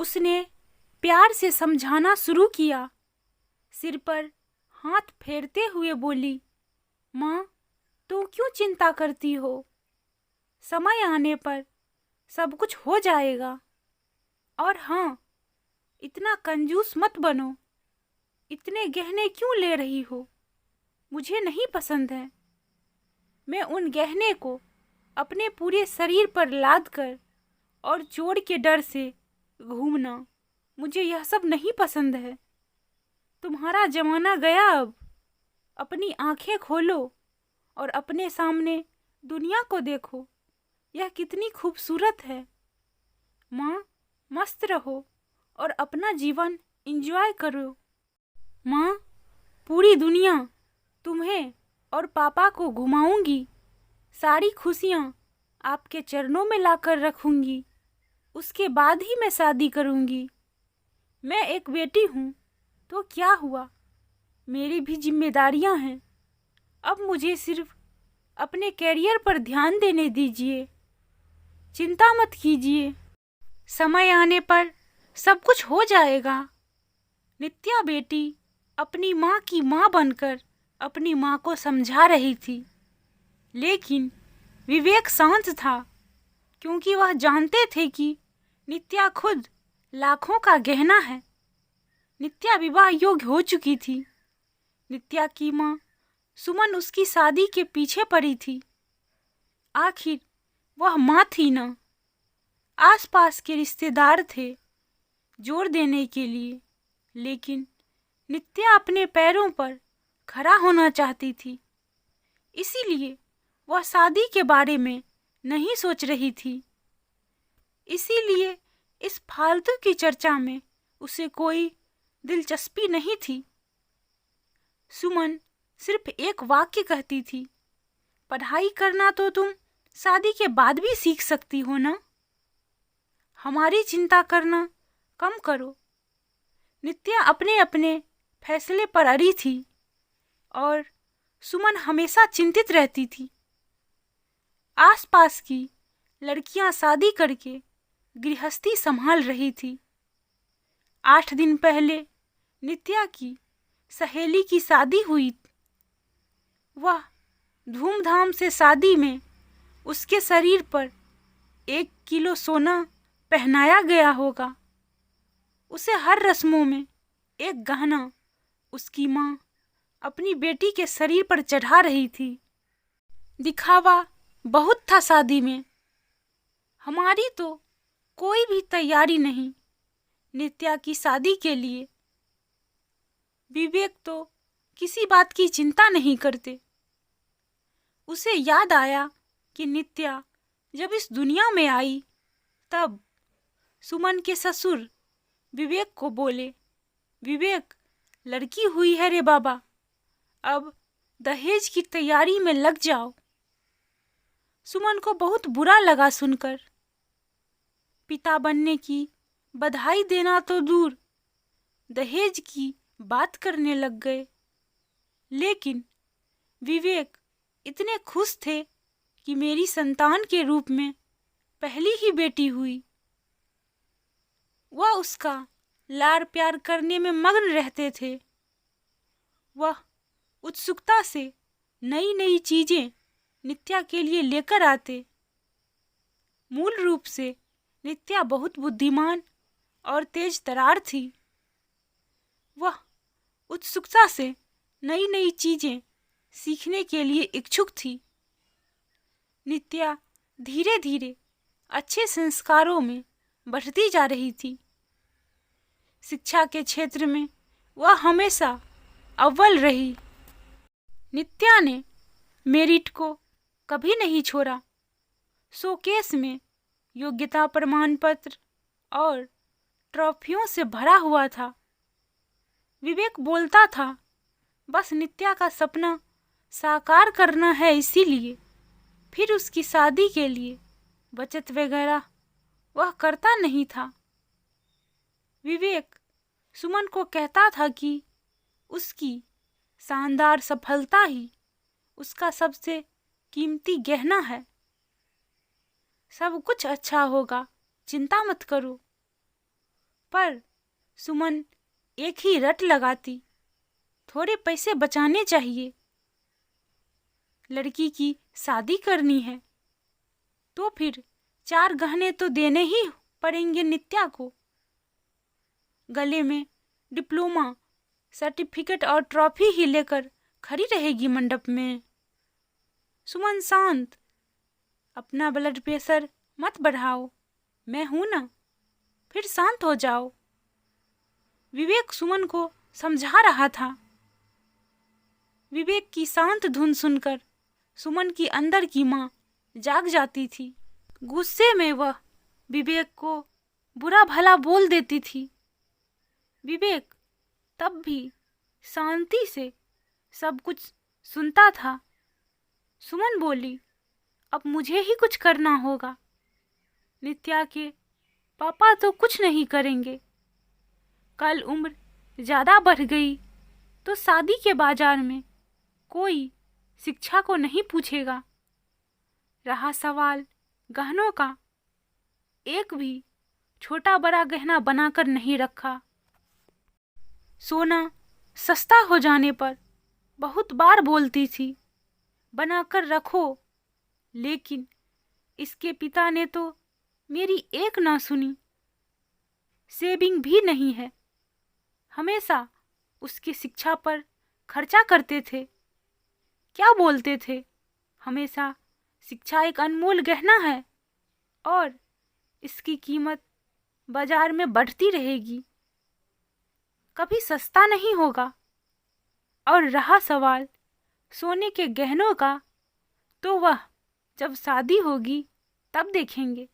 उसने प्यार से समझाना शुरू किया। सिर पर हाथ फेरते हुए बोली, माँ, तुम क्यों चिंता करती हो? समय आने पर सब कुछ हो जाएगा। और हाँ, इतना कंजूस मत बनो। इतने गहने क्यों ले रही हो? मुझे नहीं पसंद है। मैं उन गहने को अपने पूरे शरीर पर लाद कर और चोर के डर से घूमना, मुझे यह सब नहीं पसंद है। तुम्हारा जमाना गया अब। अपनी आंखें खोलो और अपने सामने दुनिया को देखो। यह कितनी खूबसूरत है। माँ, मस्त रहो और अपना जीवन एंजॉय करो। माँ, पूरी दुनिया तुम्हें और पापा को घुमाऊंगी। सारी खुशियाँ आपके चरणों में लाकर रखूंगी। उसके बाद ही मैं शादी करूंगी। मैं एक बेटी हूँ तो क्या हुआ, मेरी भी जिम्मेदारियाँ हैं। अब मुझे सिर्फ अपने कैरियर पर ध्यान देने दीजिए। चिंता मत कीजिए, समय आने पर सब कुछ हो जाएगा। नित्या बेटी अपनी माँ की माँ बनकर अपनी माँ को समझा रही थी, लेकिन विवेक शांत था, क्योंकि वह जानते थे कि नित्या खुद लाखों का गहना है। नित्या विवाह योग्य हो चुकी थी। नित्या की माँ सुमन उसकी शादी के पीछे पड़ी थी। आखिर वह माँ थी ना। आसपास के रिश्तेदार थे जोर देने के लिए, लेकिन नित्या अपने पैरों पर खड़ा होना चाहती थी। इसीलिए वह शादी के बारे में नहीं सोच रही थी। इसीलिए इस फालतू की चर्चा में उसे कोई दिलचस्पी नहीं थी। सुमन सिर्फ एक वाक्य कहती थी, पढ़ाई करना तो तुम शादी के बाद भी सीख सकती हो ना। हमारी चिंता करना कम करो। नित्या अपने अपने फैसले पर अड़ी थी और सुमन हमेशा चिंतित रहती थी। आसपास की लड़कियां शादी करके गृहस्थी संभाल रही थी। 8 दिन पहले नित्या की सहेली की शादी हुई। वह धूमधाम से शादी में उसके शरीर पर 1 किलो सोना पहनाया गया होगा। उसे हर रस्मों में एक गहना उसकी माँ अपनी बेटी के शरीर पर चढ़ा रही थी। दिखावा बहुत था शादी में। हमारी तो कोई भी तैयारी नहीं नित्या की शादी के लिए। विवेक तो किसी बात की चिंता नहीं करते। उसे याद आया कि नित्या जब इस दुनिया में आई तब सुमन के ससुर विवेक को बोले, विवेक, लड़की हुई है रे बाबा, अब दहेज की तैयारी में लग जाओ। सुमन को बहुत बुरा लगा सुनकर। पिता बनने की बधाई देना तो दूर, दहेज की बात करने लग गए। लेकिन विवेक इतने खुश थे कि मेरी संतान के रूप में पहली ही बेटी हुई। वह उसका लाड़ प्यार करने में मग्न रहते थे। वह उत्सुकता से नई नई चीजें नित्या के लिए लेकर आते। मूल रूप से नित्या बहुत बुद्धिमान और तेज तरार थी। वह उत्सुकता से नई नई चीजें सीखने के लिए इच्छुक थी। नित्या धीरे धीरे अच्छे संस्कारों में बढ़ती जा रही थी। शिक्षा के क्षेत्र में वह हमेशा अव्वल रही। नित्या ने मेरिट को कभी नहीं छोड़ा। शोकेस में योग्यता प्रमाण पत्र और ट्रॉफियों से भरा हुआ था। विवेक बोलता था, बस नित्या का सपना साकार करना है, इसीलिए फिर उसकी शादी के लिए बचत वगैरह वह करता नहीं था। विवेक सुमन को कहता था कि उसकी शानदार सफलता ही उसका सबसे कीमती गहना है। सब कुछ अच्छा होगा, चिंता मत करो। पर सुमन एक ही रट लगाती, थोड़े पैसे बचाने चाहिए, लड़की की शादी करनी है तो फिर 4 गहने तो देने ही पड़ेंगे नित्या को। गले में डिप्लोमा सर्टिफिकेट और ट्रॉफी ही लेकर खड़ी रहेगी मंडप में। सुमन शांत, अपना ब्लड प्रेशर मत बढ़ाओ, मैं हूं ना, फिर शांत हो जाओ। विवेक सुमन को समझा रहा था। विवेक की शांत धुन सुनकर सुमन की अंदर की माँ जाग जाती थी। गुस्से में वह विवेक को बुरा भला बोल देती थी। विवेक तब भी शांति से सब कुछ सुनता था। सुमन बोली, अब मुझे ही कुछ करना होगा। नित्या के पापा तो कुछ नहीं करेंगे। कल उम्र ज़्यादा बढ़ गई तो शादी के बाजार में कोई शिक्षा को नहीं पूछेगा। रहा सवाल गहनों का, एक भी छोटा बड़ा गहना बनाकर नहीं रखा। सोना सस्ता हो जाने पर बहुत बार बोलती थी, बनाकर रखो, लेकिन इसके पिता ने तो मेरी एक ना सुनी। सेविंग भी नहीं है, हमेशा उसकी शिक्षा पर खर्चा करते थे। क्या बोलते थे, हमेशा शिक्षा एक अनमोल गहना है और इसकी कीमत बाजार में बढ़ती रहेगी, कभी सस्ता नहीं होगा। और रहा सवाल सोने के गहनों का, तो वह जब शादी होगी तब देखेंगे।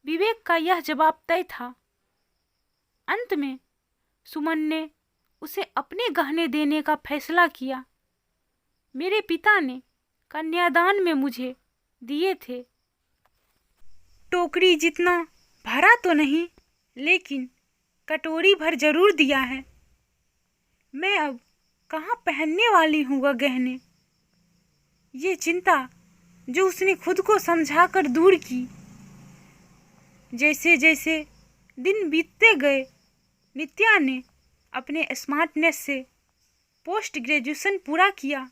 विवेक का यह जवाब तय था। अंत में सुमन ने उसे अपने गहने देने का फैसला किया। मेरे पिता ने कन्यादान में मुझे दिए थे। टोकरी जितना भरा तो नहीं, लेकिन कटोरी भर जरूर दिया है। मैं अब कहाँ पहनने वाली हूँ वह गहने। ये चिंता जो उसने खुद को समझाकर दूर की। जैसे जैसे दिन बीतते गए, नित्या ने अपने स्मार्टनेस से पोस्ट ग्रेजुएशन पूरा किया।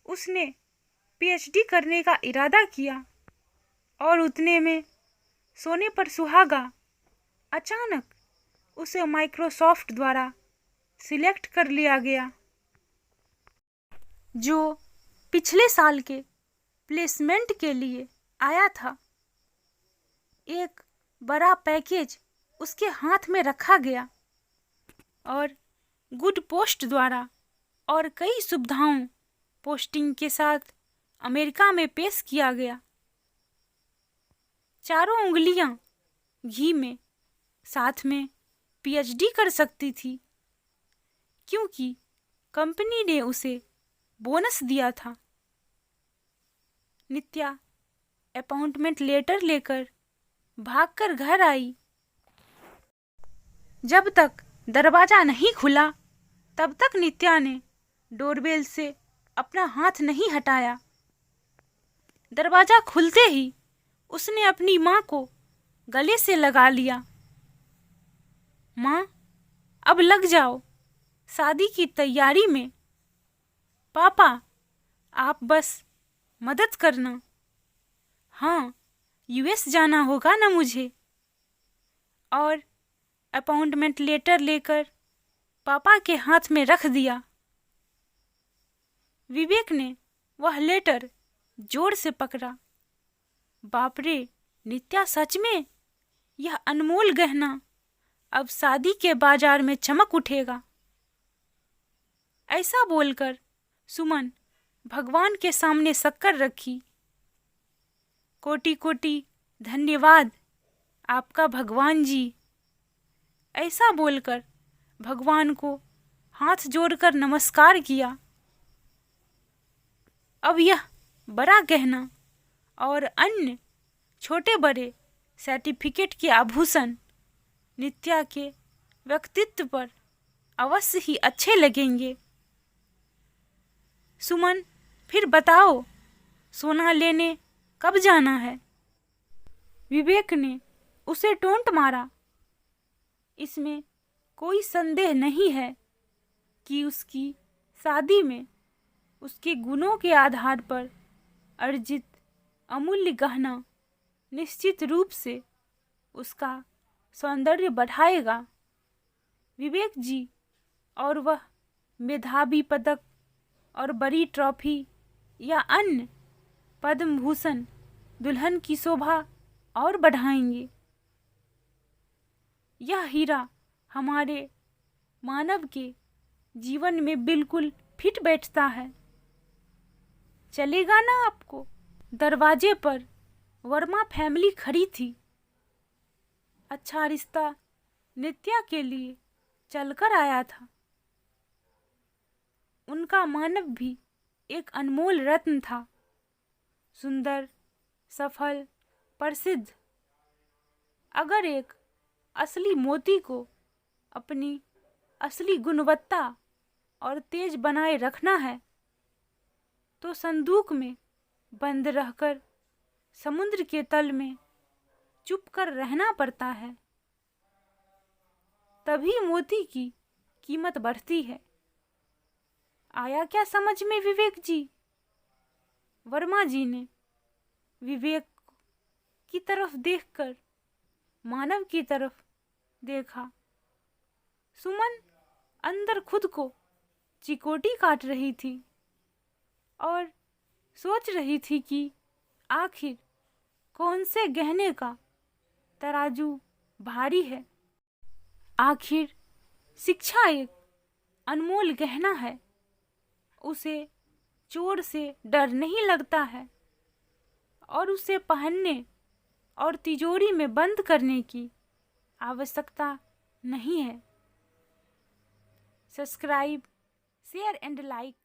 उसने पीएचडी करने का इरादा किया और उतने में सोने पर सुहागा अचानक उसे माइक्रोसॉफ्ट द्वारा सिलेक्ट कर लिया गया। जो पिछले साल के प्लेसमेंट के लिए आया था। एक बड़ा पैकेज उसके हाथ में रखा गया और गुड पोस्ट द्वारा और कई सुविधाओं पोस्टिंग के साथ अमेरिका में पेश किया गया। चारों उंगलियां घी में, साथ में पीएचडी कर सकती थी, क्योंकि कंपनी ने उसे बोनस दिया था। नित्या अपॉइंटमेंट लेटर लेकर भागकर घर आई। जब तक दरवाजा नहीं खुला तब तक नित्या ने डोरबेल से अपना हाथ नहीं हटाया। दरवाजा खुलते ही उसने अपनी माँ को गले से लगा लिया। माँ, अब लग जाओ शादी की तैयारी में। पापा, आप बस मदद करना। हाँ, यूएस जाना होगा ना मुझे। और अपॉइंटमेंट लेटर लेकर पापा के हाथ में रख दिया। विवेक ने वह लेटर जोर से पकड़ा। बाप रे, नित्या सच में यह अनमोल गहना अब शादी के बाजार में चमक उठेगा। ऐसा बोलकर सुमन भगवान के सामने शक्कर रखी। कोटि कोटि धन्यवाद आपका भगवान जी। ऐसा बोलकर भगवान को हाथ जोड़कर नमस्कार किया। अब यह बड़ा गहना और अन्य छोटे बड़े सर्टिफिकेट के आभूषण नित्या के व्यक्तित्व पर अवश्य ही अच्छे लगेंगे। सुमन, फिर बताओ, सोना लेने कब जाना है? विवेक ने उसे टोंट मारा। इसमें कोई संदेह नहीं है कि उसकी शादी में उसके गुणों के आधार पर अर्जित अमूल्य गहना निश्चित रूप से उसका सौंदर्य बढ़ाएगा। विवेक जी और वह मेधावी पदक और बड़ी ट्रॉफी या अन्य पद्म भूषण दुल्हन की शोभा और बढ़ाएंगे। यह हीरा हमारे मानव के जीवन में बिल्कुल फिट बैठता है। चलेगा ना आपको? दरवाजे पर वर्मा फैमिली खड़ी थी। अच्छा रिश्ता नित्या के लिए चलकर आया था। उनका मानव भी एक अनमोल रत्न था, सुंदर, सफल, प्रसिद्ध। अगर एक असली मोती को अपनी असली गुणवत्ता और तेज बनाए रखना है तो संदूक में बंद रहकर समुद्र के तल में चुप कर रहना पड़ता है। तभी मोती की कीमत बढ़ती है। आया क्या समझ में विवेक जी? वर्मा जी ने विवेक की तरफ देखकर मानव की तरफ देखा। सुमन अंदर खुद को चिकोटी काट रही थी और सोच रही थी कि आखिर कौन से गहने का तराजू भारी है। आखिर शिक्षा एक अनमोल गहना है, उसे चोर से डर नहीं लगता है और उसे पहनने और तिजोरी में बंद करने की आवश्यकता नहीं है। Subscribe, share and like